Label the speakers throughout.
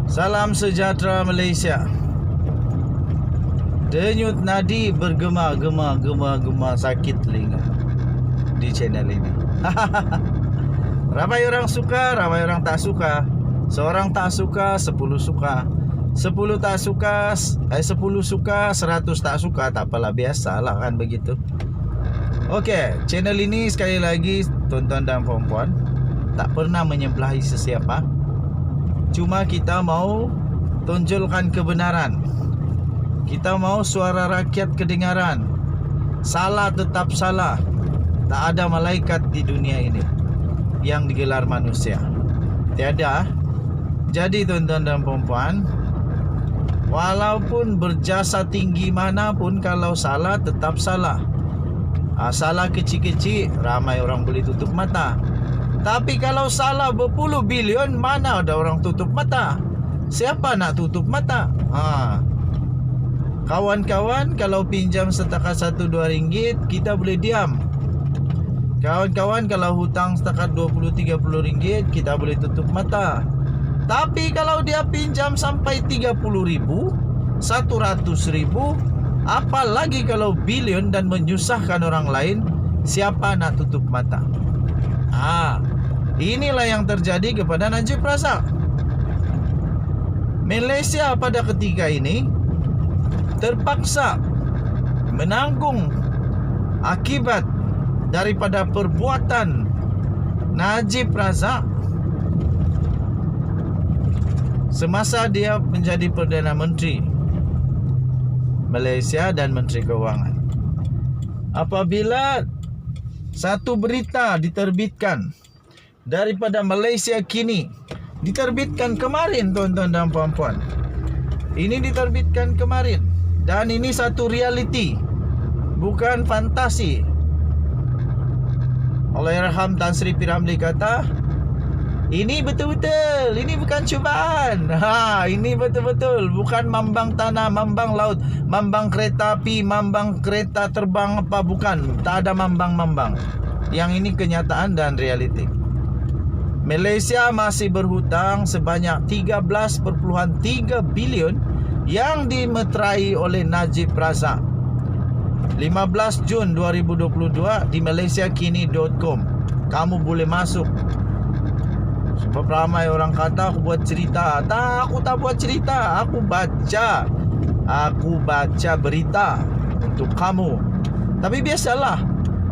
Speaker 1: Salam sejahtera Malaysia. Denyut nadi bergema-gema sakit telinga di channel ini. Ramai orang suka, ramai orang tak suka. Seorang tak suka, 10 suka. 10 tak suka, 10 suka, 100 tak suka. Tak apalah, biasalah kan begitu. Okey, channel ini sekali lagi tuan-tuan dan puan-puan, tak pernah menyebelahi sesiapa. Cuma kita mau tonjolkan kebenaran. Kita mau suara rakyat kedengaran. Salah tetap salah. Tak ada malaikat di dunia ini yang digelar manusia. Tiada. Jadi tuan-tuan dan puan-puan, walaupun berjasa tinggi manapun, kalau salah tetap salah. Salah kecil-kecil ramai orang boleh tutup mata. Tapi kalau salah berpuluh bilion, mana ada orang tutup mata? Siapa nak tutup mata? Kawan-kawan, kalau pinjam setakat 1-2 ringgit, kita boleh diam. Kawan-kawan, kalau hutang setakat 20-30 ringgit, kita boleh tutup mata. Tapi kalau dia pinjam sampai 30 ribu, 100 ribu, apalagi kalau bilion dan menyusahkan orang lain, siapa nak tutup mata? Inilah yang terjadi kepada Najib Razak. Malaysia pada ketika ini terpaksa menanggung akibat daripada perbuatan Najib Razak semasa dia menjadi Perdana Menteri Malaysia dan Menteri Keuangan. Apabila satu berita diterbitkan daripada Malaysia Kini, diterbitkan kemarin tuan-tuan dan puan-puan. Ini diterbitkan kemarin, dan ini satu reality, bukan fantasi. Allahyarham Tan Sri P. Ramlee kata, ini betul-betul, ini bukan cubaan. Ini betul-betul, bukan mambang tanah, mambang laut, mambang kereta api, mambang kereta terbang apa, bukan. Tak ada mambang-mambang. Yang ini kenyataan dan realiti. Malaysia masih berhutang sebanyak 13.3 bilion yang dimeterai oleh Najib Razak. 15 Jun 2022 di malaysiakini.com. Kamu boleh masuk. Sebab ramai orang kata aku buat cerita. Tak, aku tak buat cerita. Aku baca berita untuk kamu. Tapi biasalah,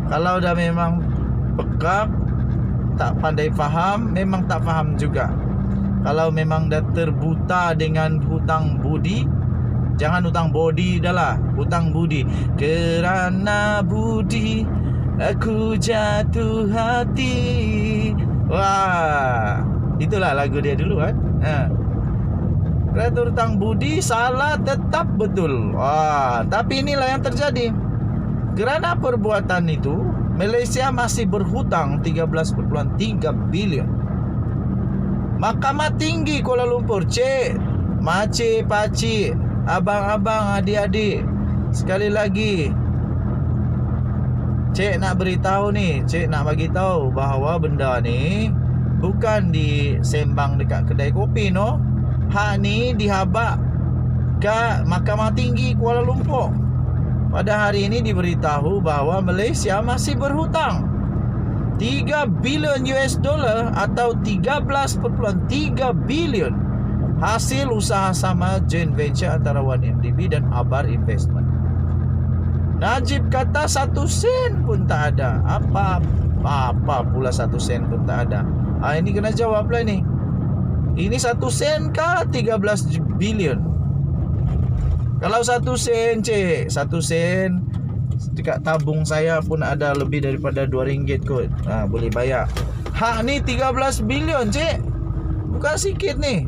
Speaker 1: kalau dah memang pekak, tak pandai faham, memang tak faham juga. Kalau memang dah terbuta dengan hutang budi, jangan hutang bodi dah lah, hutang budi. Kerana budi aku jatuh hati. Wah, itulah lagu dia dulu kan. Kerana hutang budi, salah tetap betul. Tapi inilah yang terjadi. Kerana perbuatan itu, Malaysia masih berhutang 13.3 bilion. Mahkamah Tinggi Kuala Lumpur, cik, makcik, pakcik, abang-abang, adik-adik, sekali lagi, cik nak beritahu ni, cik nak bagi tahu bahawa benda ni bukan disembang dekat kedai kopi, no. Hak ni dihabak ke Mahkamah Tinggi Kuala Lumpur. Pada hari ini diberitahu bahawa Malaysia masih berhutang 3 bilion US dollar atau 13.3 bilion hasil usaha sama joint venture antara 1MDB dan Abar Investment. Najib kata 1 sen pun tak ada. Apa pula 1 sen pun tak ada. Ini kena jawab lah ni. Ini 1 sen kah 13 bilion? Kalau 1 sen, cik, 1 sen dekat tabung saya pun ada lebih daripada 2 ringgit kot. Boleh bayar. Hak ni 13 bilion, cik. Bukan sikit ni.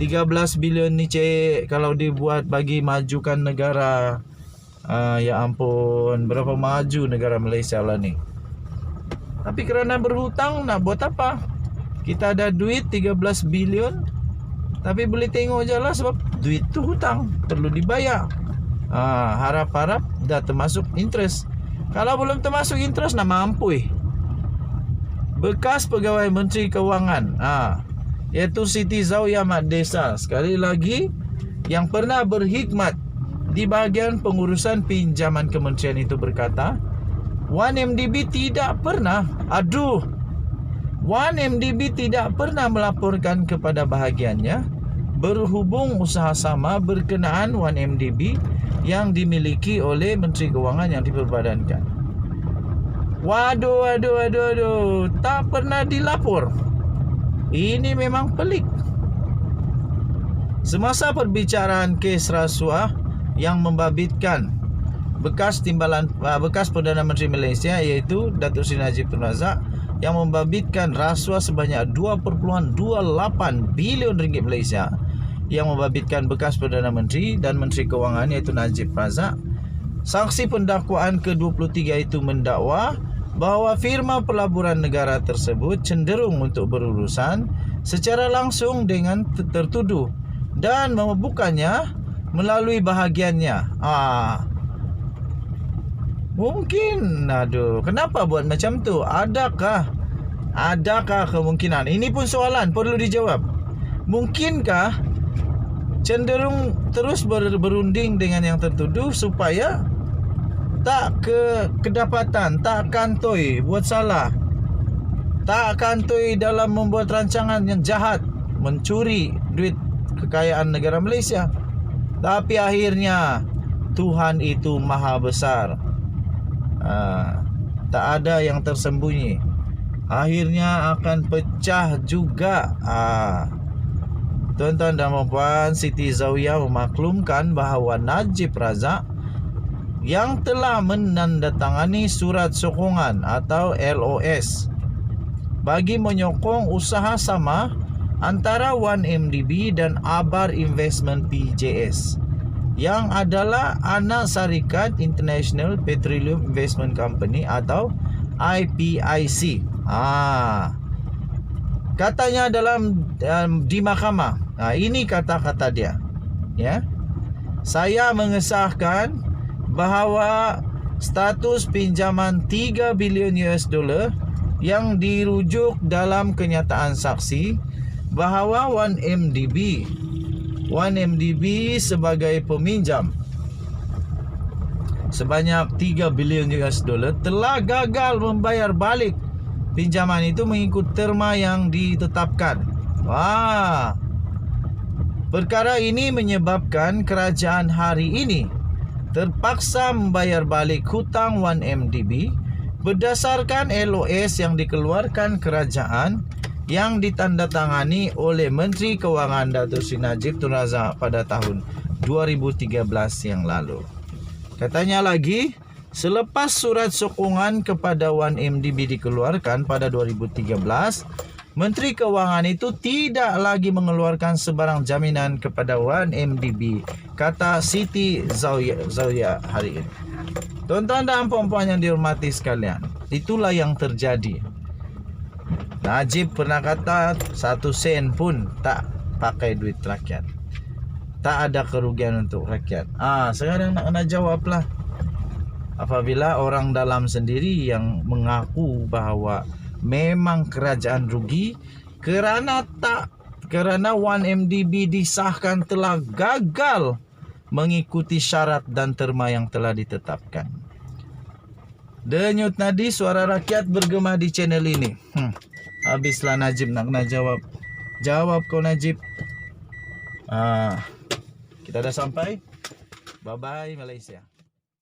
Speaker 1: 13 bilion ni, cik, kalau dibuat bagi majukan negara, ya ampun, berapa maju negara Malaysia lah ni. Tapi kerana berhutang, nak buat apa? Kita ada duit 13 bilion, tapi boleh tengok je lah, sebab duit tu hutang, perlu dibayar. Harap-harap dah termasuk interest. Kalau belum termasuk interest, nak mampu. Bekas pegawai Menteri Keuangan, iaitu Siti Zawiya Mat Desa. Sekali lagi, yang pernah berkhidmat di bahagian pengurusan pinjaman kementerian itu berkata, 1MDB tidak pernah, 1MDB tidak pernah melaporkan kepada bahagiannya berhubung usaha sama berkenaan 1MDB yang dimiliki oleh Menteri Kewangan yang diperbadankan. Waduh, tak pernah dilapor. Ini memang pelik. Semasa perbicaraan kes rasuah yang membabitkan bekas Perdana Menteri Malaysia iaitu Datuk Seri Najib Tun Razak yang membabitkan rasuah sebanyak 2.28 bilion ringgit Malaysia, yang membabitkan bekas Perdana Menteri dan Menteri Kewangan iaitu Najib Razak. Saksi pendakwaan ke-23 itu mendakwa bahawa firma pelaburan negara tersebut cenderung untuk berurusan secara langsung dengan tertuduh dan membukannya melalui bahagiannya. Mungkin, kenapa buat macam tu? Adakah kemungkinan? Ini pun soalan perlu dijawab. Mungkinkah cenderung terus berunding dengan yang tertuduh supaya tak kedapatan, tak kantoi buat salah, tak kantoi dalam membuat rancangan yang jahat, mencuri duit kekayaan negara Malaysia. Tapi akhirnya Tuhan itu maha besar, tak ada yang tersembunyi, akhirnya akan pecah juga. Tuan-tuan dan puan-puan, Siti Zawiya memaklumkan bahawa Najib Razak yang telah menandatangani surat sokongan atau LOS bagi menyokong usaha sama antara 1MDB dan Abar Investment PJS yang adalah anak syarikat International Petroleum Investment Company atau IPIC. Katanya di mahkamah. Ini kata-kata dia. Ya. Saya mengesahkan bahawa status pinjaman 3 bilion US dollar yang dirujuk dalam kenyataan saksi bahawa 1MDB sebagai peminjam sebanyak 3 bilion US dollar telah gagal membayar balik pinjaman itu mengikut terma yang ditetapkan. Perkara ini menyebabkan kerajaan hari ini terpaksa membayar balik hutang 1MDB berdasarkan LOS yang dikeluarkan kerajaan yang ditandatangani oleh Menteri Kewangan Datuk Seri Najib Tun Razak pada tahun 2013 yang lalu. Katanya lagi, selepas surat sokongan kepada 1MDB dikeluarkan pada 2013, Menteri Kewangan itu tidak lagi mengeluarkan sebarang jaminan kepada 1MDB, kata Siti Zawiya hari ini. Tuan-tuan dan puan-puan yang dihormati sekalian, itulah yang terjadi. Najib pernah kata 1 sen pun tak pakai duit rakyat, tak ada kerugian untuk rakyat. Sekarang nak kena jawablah. Apabila orang dalam sendiri yang mengaku bahawa memang kerajaan rugi kerana 1MDB disahkan telah gagal mengikuti syarat dan terma yang telah ditetapkan. Denyut nadi suara rakyat bergema di channel ini. Habislah Najib nak kena jawab. Jawab kau Najib. Kita dah sampai. Bye bye Malaysia.